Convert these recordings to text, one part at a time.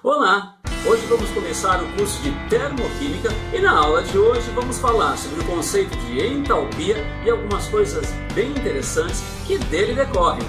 Olá! Hoje vamos começar o curso de Termoquímica e na aula de hoje vamos falar sobre o conceito de entalpia e algumas coisas bem interessantes que dele decorrem.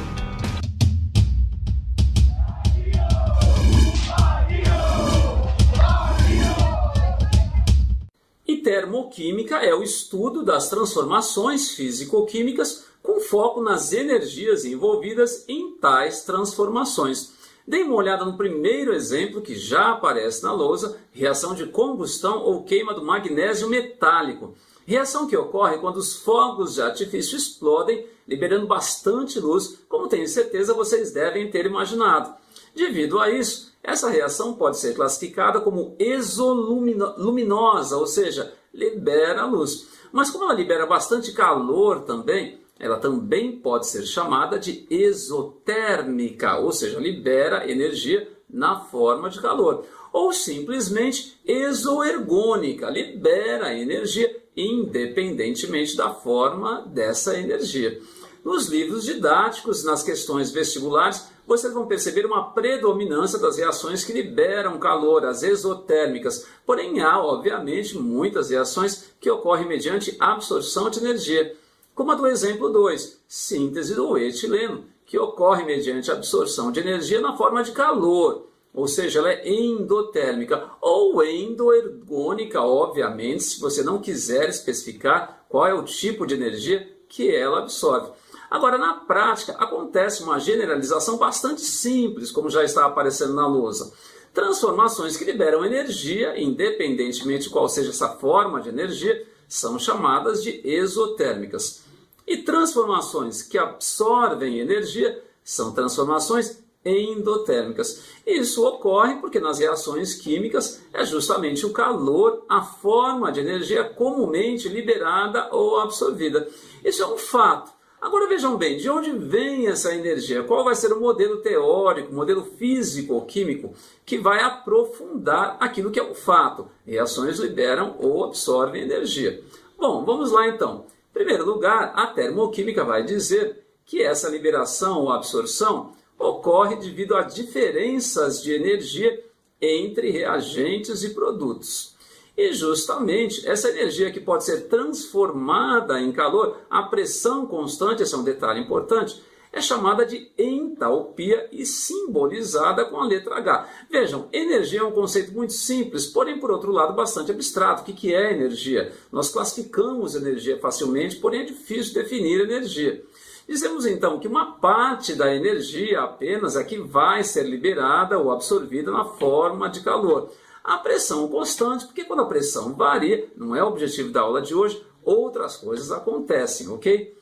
E termoquímica é o estudo das transformações físico-químicas com foco nas energias envolvidas em tais transformações. Dê uma olhada no primeiro exemplo que já aparece na lousa, reação de combustão ou queima do magnésio metálico. Reação que ocorre quando os fogos de artifício explodem, liberando bastante luz, como tenho certeza vocês devem ter imaginado. Devido a isso, essa reação pode ser classificada como exoluminosa, ou seja, libera luz. Mas como ela libera bastante calor também, ela também pode ser chamada de exotérmica, ou seja, libera energia na forma de calor. Ou simplesmente exoergônica, libera energia independentemente da forma dessa energia. Nos livros didáticos, nas questões vestibulares, vocês vão perceber uma predominância das reações que liberam calor, as exotérmicas. Porém, há, obviamente, muitas reações que ocorrem mediante absorção de energia. Como a do exemplo 2, síntese do etileno, que ocorre mediante absorção de energia na forma de calor, ou seja, ela é endotérmica ou endoergônica, obviamente, se você não quiser especificar qual é o tipo de energia que ela absorve. Agora, na prática, acontece uma generalização bastante simples, como já está aparecendo na lousa. Transformações que liberam energia, independentemente de qual seja essa forma de energia, são chamadas de exotérmicas. E transformações que absorvem energia são transformações endotérmicas. Isso ocorre porque nas reações químicas é justamente o calor a forma de energia comumente liberada ou absorvida. Isso é um fato. Agora vejam bem, de onde vem essa energia? Qual vai ser o modelo teórico, o modelo físico ou químico que vai aprofundar aquilo que é um fato? Reações liberam ou absorvem energia. Bom, vamos lá então. Em primeiro lugar, a termoquímica vai dizer que essa liberação ou absorção ocorre devido a diferenças de energia entre reagentes e produtos. E justamente essa energia que pode ser transformada em calor, a pressão constante, esse é um detalhe importante, é chamada de entalpia e simbolizada com a letra H. Vejam, energia é um conceito muito simples, porém, por outro lado, bastante abstrato. O que é energia? Nós classificamos energia facilmente, porém é difícil definir energia. Dizemos então que uma parte da energia apenas é que vai ser liberada ou absorvida na forma de calor. A pressão constante, porque quando a pressão varia, não é o objetivo da aula de hoje, outras coisas acontecem, ok?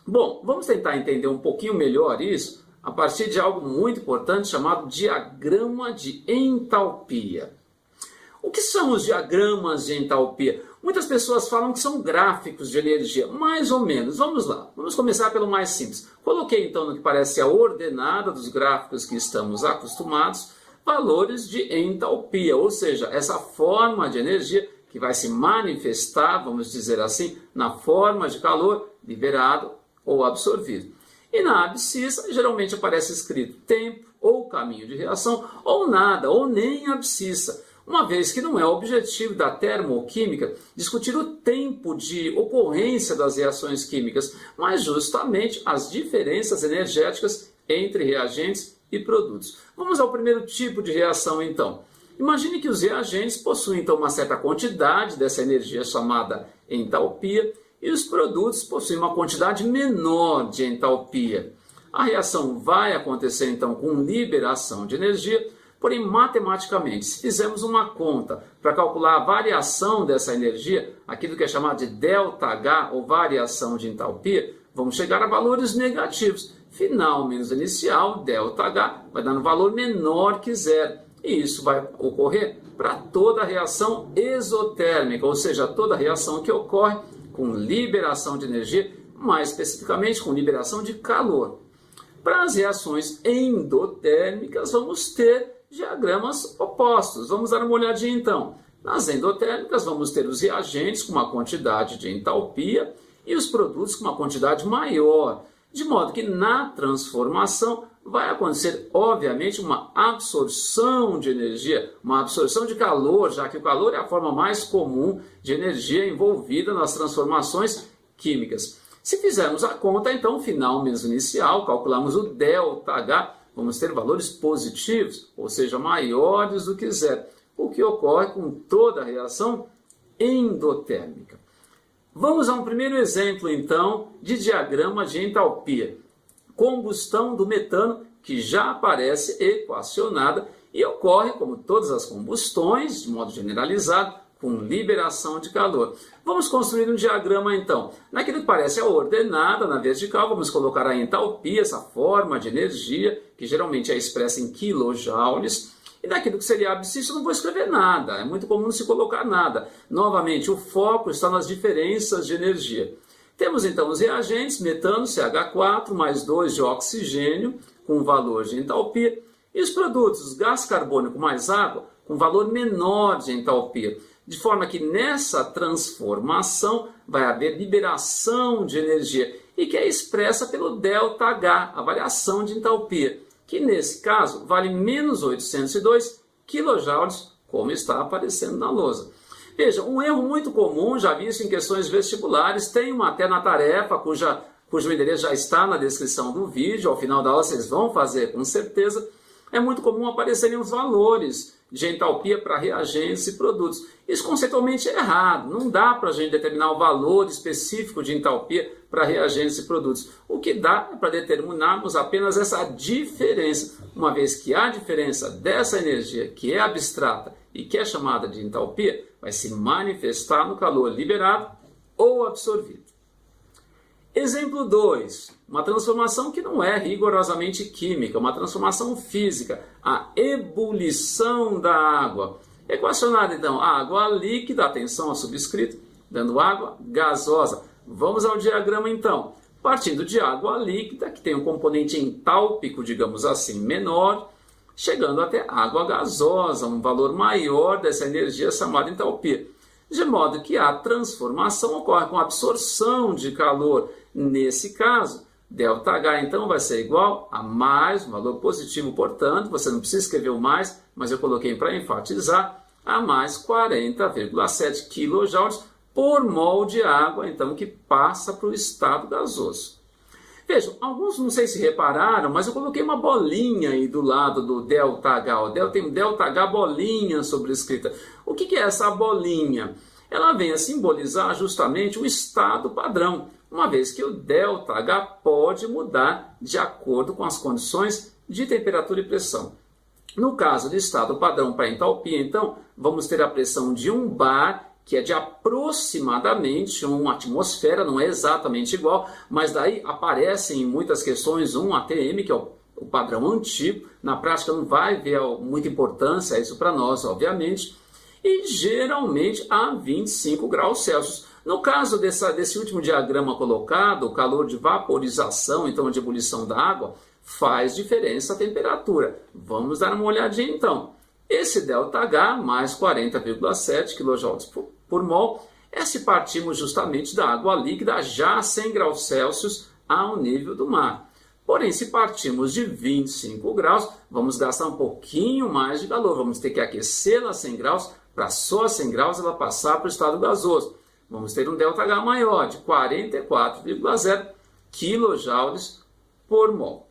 Bom, vamos tentar entender um pouquinho melhor isso a partir de algo muito importante chamado diagrama de entalpia. O que são os diagramas de entalpia? Muitas pessoas falam que são gráficos de energia, mais ou menos. Vamos lá, vamos começar pelo mais simples. Coloquei então no que parece a ordenada dos gráficos que estamos acostumados, valores de entalpia, ou seja, essa forma de energia que vai se manifestar, vamos dizer assim, na forma de calor liberado ou absorvido. E na abscissa geralmente aparece escrito tempo ou caminho de reação, ou nada, ou nem abscissa, uma vez que não é o objetivo da termoquímica discutir o tempo de ocorrência das reações químicas, mas justamente as diferenças energéticas entre reagentes e produtos. Vamos ao primeiro tipo de reação então. Imagine que os reagentes possuem então uma certa quantidade dessa energia chamada entalpia, e os produtos possuem uma quantidade menor de entalpia. A reação vai acontecer então com liberação de energia, porém matematicamente, se fizermos uma conta para calcular a variação dessa energia, aquilo que é chamado de ΔH ou variação de entalpia, vamos chegar a valores negativos. Final menos inicial, ΔH, vai dar um valor menor que zero. E isso vai ocorrer para toda reação exotérmica, ou seja, toda reação que ocorre com liberação de energia, mais especificamente com liberação de calor. Para as reações endotérmicas, vamos ter diagramas opostos. Vamos dar uma olhadinha então. Nas endotérmicas, vamos ter os reagentes com uma quantidade de entalpia e os produtos com uma quantidade maior. De modo que na transformação, vai acontecer, obviamente, uma absorção de energia, uma absorção de calor, já que o calor é a forma mais comum de energia envolvida nas transformações químicas. Se fizermos a conta, então, final menos inicial, calculamos o ΔH, vamos ter valores positivos, ou seja, maiores do que zero, o que ocorre com toda a reação endotérmica. Vamos a um primeiro exemplo, então, de diagrama de entalpia. Combustão do metano, que já aparece equacionada e ocorre, como todas as combustões, de modo generalizado, com liberação de calor. Vamos construir um diagrama, então. Naquilo que parece a ordenada, na vertical, vamos colocar a entalpia, essa forma de energia, que geralmente é expressa em quilojoules. E naquilo que seria abscissa, eu não vou escrever nada. É muito comum não se colocar nada. Novamente, o foco está nas diferenças de energia. Temos então os reagentes, metano, CH4, mais 2 de oxigênio, com valor de entalpia. E os produtos, gás carbônico mais água, com valor menor de entalpia. De forma que nessa transformação vai haver liberação de energia, e que é expressa pelo ΔH, a variação de entalpia, que nesse caso vale menos 802 kJ, como está aparecendo na lousa. Veja, um erro muito comum, já visto em questões vestibulares, tem uma até na tarefa, cujo endereço já está na descrição do vídeo, ao final da aula vocês vão fazer com certeza. É muito comum aparecerem os valores de entalpia para reagentes e produtos. Isso conceitualmente é errado, não dá para a gente determinar o valor específico de entalpia para reagentes e produtos. O que dá é para determinarmos apenas essa diferença, uma vez que a diferença dessa energia, que é abstrata e que é chamada de entalpia, vai se manifestar no calor liberado ou absorvido. Exemplo 2, uma transformação que não é rigorosamente química, uma transformação física, a ebulição da água. Equacionada então, a água líquida, atenção ao subscrito, dando água gasosa. Vamos ao diagrama então. Partindo de água líquida, que tem um componente entálpico, digamos assim, menor, chegando até água gasosa, um valor maior dessa energia chamada entalpia. De modo que a transformação ocorre com absorção de calor. Nesse caso, ΔH então vai ser igual a mais, um valor positivo, portanto, você não precisa escrever o mais, mas eu coloquei para enfatizar, a mais 40,7 kJ por mol de água, então, que passa para o estado gasoso. Vejam, alguns não sei se repararam, mas eu coloquei uma bolinha aí do lado do ΔH. Tem um ΔH bolinha sobrescrita. O que é essa bolinha? Ela vem a simbolizar justamente o estado padrão, uma vez que o ΔH pode mudar de acordo com as condições de temperatura e pressão. No caso do estado padrão para entalpia, então, vamos ter a pressão de 1 bar, que é de aproximadamente 1 atmosfera, não é exatamente igual, mas daí aparecem em muitas questões 1 atm, que é o padrão antigo. Na prática não vai ver muita importância isso para nós, obviamente, e geralmente a 25 graus Celsius. No caso desse último diagrama colocado, o calor de vaporização, então de ebulição da água, faz diferença a temperatura. Vamos dar uma olhadinha então. Esse ΔH, mais 40,7 kJ por mol, é se partirmos justamente da água líquida já a 100 graus Celsius ao nível do mar. Porém, se partirmos de 25 graus, vamos gastar um pouquinho mais de calor. Vamos ter que aquecê-la a 100 graus, para só a 100 graus ela passar para o estado gasoso. Vamos ter um ΔH maior, de 44,0 kJ por mol.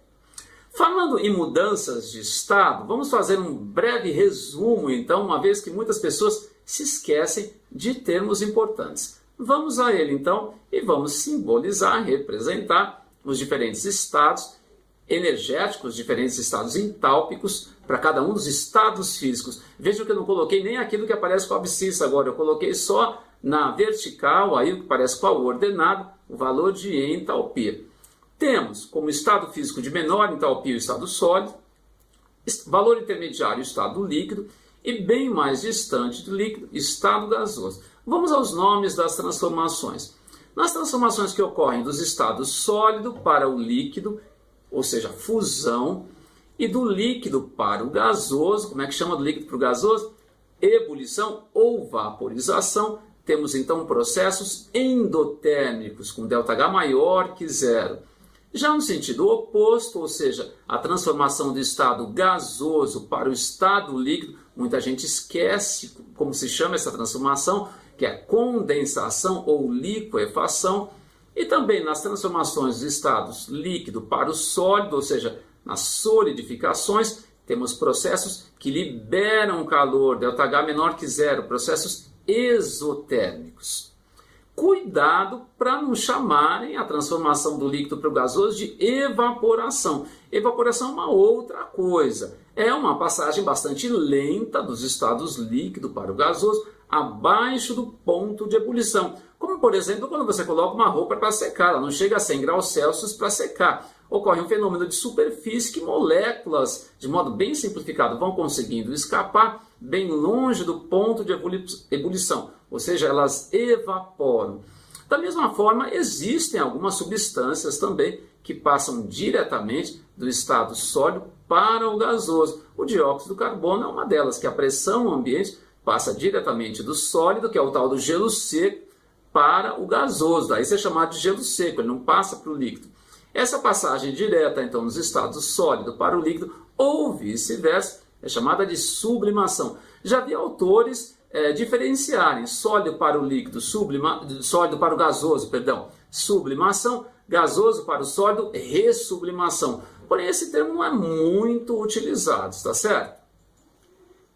Falando em mudanças de estado, vamos fazer um breve resumo, então, uma vez que muitas pessoas se esquecem de termos importantes. Vamos a ele, então, e vamos simbolizar, representar os diferentes estados energéticos, diferentes estados entálpicos, para cada um dos estados físicos. Vejam que eu não coloquei nem aquilo que aparece com a abscissa agora, eu coloquei só na vertical, aí o que parece com a ordenada, o valor de entalpia. Temos como estado físico de menor entalpia o estado sólido, valor intermediário o estado líquido e bem mais distante do líquido, estado gasoso. Vamos aos nomes das transformações. Nas transformações que ocorrem dos estados sólido para o líquido, ou seja, fusão, e do líquido para o gasoso, como é que chama do líquido para o gasoso? Ebulição ou vaporização. Temos então processos endotérmicos com ΔH maior que zero. Já no sentido oposto, ou seja, a transformação do estado gasoso para o estado líquido, muita gente esquece como se chama essa transformação, que é condensação ou liquefação, e também nas transformações dos estados líquido para o sólido, ou seja, nas solidificações, temos processos que liberam calor, ΔH menor que zero, processos exotérmicos. Cuidado para não chamarem a transformação do líquido para o gasoso de evaporação. Evaporação é uma outra coisa. É uma passagem bastante lenta dos estados líquido para o gasoso, abaixo do ponto de ebulição. Como, por exemplo, quando você coloca uma roupa para secar, ela não chega a 100 graus Celsius para secar. Ocorre um fenômeno de superfície que moléculas, de modo bem simplificado, vão conseguindo escapar bem longe do ponto de ebulição, ou seja, elas evaporam. Da mesma forma, existem algumas substâncias também que passam diretamente do estado sólido para o gasoso. O dióxido de carbono é uma delas, que a pressão ambiente passa diretamente do sólido, que é o tal do gelo seco, para o gasoso. Daí isso é chamado de gelo seco, ele não passa para o líquido. Essa passagem direta, então, dos estados sólido para o líquido, ou vice-versa, é chamada de sublimação. Já vi autores diferenciarem sólido para o líquido, sólido para o gasoso, sublimação, gasoso para o sólido, ressublimação. Porém, esse termo não é muito utilizado, está certo?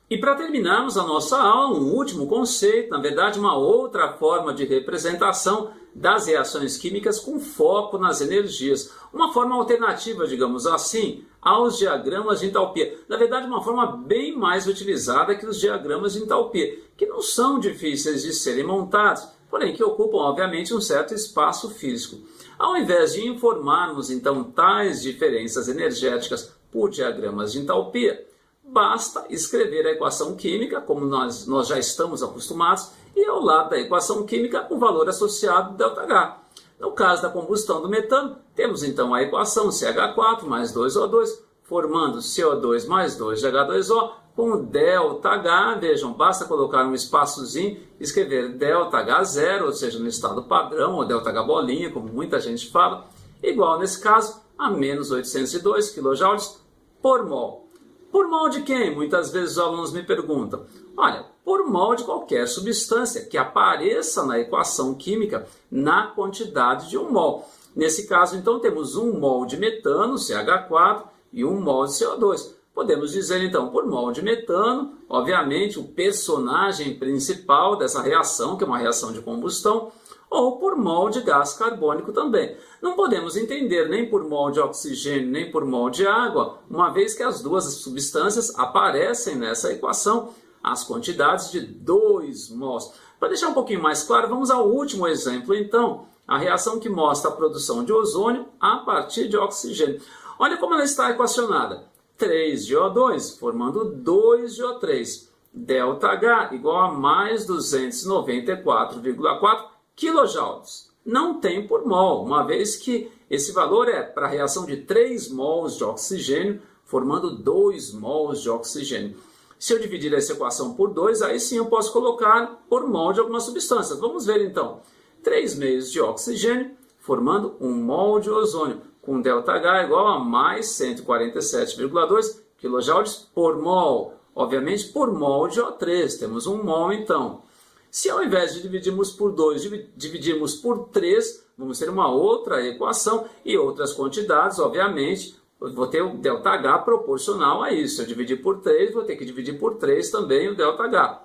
E para terminarmos a nossa aula, um último conceito, na verdade uma outra forma de representação das reações químicas com foco nas energias. Uma forma alternativa, digamos assim, aos diagramas de entalpia. Na verdade, uma forma bem mais utilizada que os diagramas de entalpia, que não são difíceis de serem montados, porém que ocupam, obviamente, um certo espaço físico. Ao invés de informarmos, então, tais diferenças energéticas por diagramas de entalpia, basta escrever a equação química, como nós já estamos acostumados, e ao lado da equação química o valor associado ΔH. No caso da combustão do metano, temos então a equação CH4 mais 2O2, formando CO2 mais 2H2O, com ΔH, vejam, basta colocar um espaçozinho, escrever ΔH0, ou seja, no estado padrão, ou ΔH bolinha, como muita gente fala, igual nesse caso a menos 802 kJ por mol. Por mol de quem? Muitas vezes os alunos me perguntam. Olha, por mol de qualquer substância que apareça na equação química na quantidade de 1 mol. Nesse caso, então, temos 1 mol de metano, CH4, e 1 mol de CO2. Podemos dizer, então, por mol de metano, obviamente, o personagem principal dessa reação, que é uma reação de combustão, ou por mol de gás carbônico também. Não podemos entender nem por mol de oxigênio, nem por mol de água, uma vez que as duas substâncias aparecem nessa equação, as quantidades de 2 mols. Para deixar um pouquinho mais claro, vamos ao último exemplo, então, a reação que mostra a produção de ozônio a partir de oxigênio. Olha como ela está equacionada. 3DO2 formando 2DO3. ΔH igual a mais 294,4 kJ. Não tem por mol, uma vez que esse valor é para a reação de 3 mols de oxigênio, formando 2 mols de oxigênio. Se eu dividir essa equação por 2, aí sim eu posso colocar por mol de algumas substâncias. Vamos ver então. 3 meios de oxigênio, formando 1 mol de ozônio, com ΔH igual a mais 147,2 kJ por mol. Obviamente por mol de O3, temos 1 mol então. Se ao invés de dividirmos por 2, dividirmos por 3, vamos ter uma outra equação e outras quantidades, obviamente, eu vou ter o ΔH proporcional a isso. Se eu dividir por 3, vou ter que dividir por 3 também o ΔH.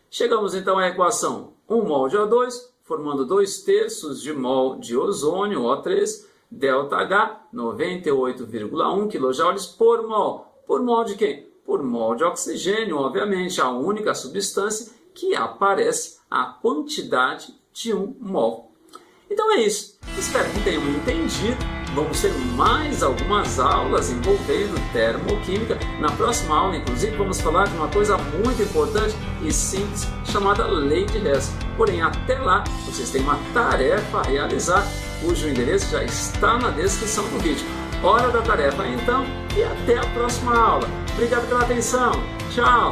Chegamos então à equação 1 mol de O2, formando 2/3 de mol de ozônio, O3, ΔH 98,1 kJ por mol. Por mol de quem? Por mol de oxigênio, obviamente, a única substância que aparece a quantidade de 1 mol. Então é isso. Espero que tenham entendido. Vamos ter mais algumas aulas envolvendo termoquímica. Na próxima aula, inclusive, vamos falar de uma coisa muito importante e simples, chamada lei de Hess. Porém, até lá, vocês têm uma tarefa a realizar, cujo endereço já está na descrição do vídeo. Hora da tarefa, então, e até a próxima aula. Obrigado pela atenção. Tchau!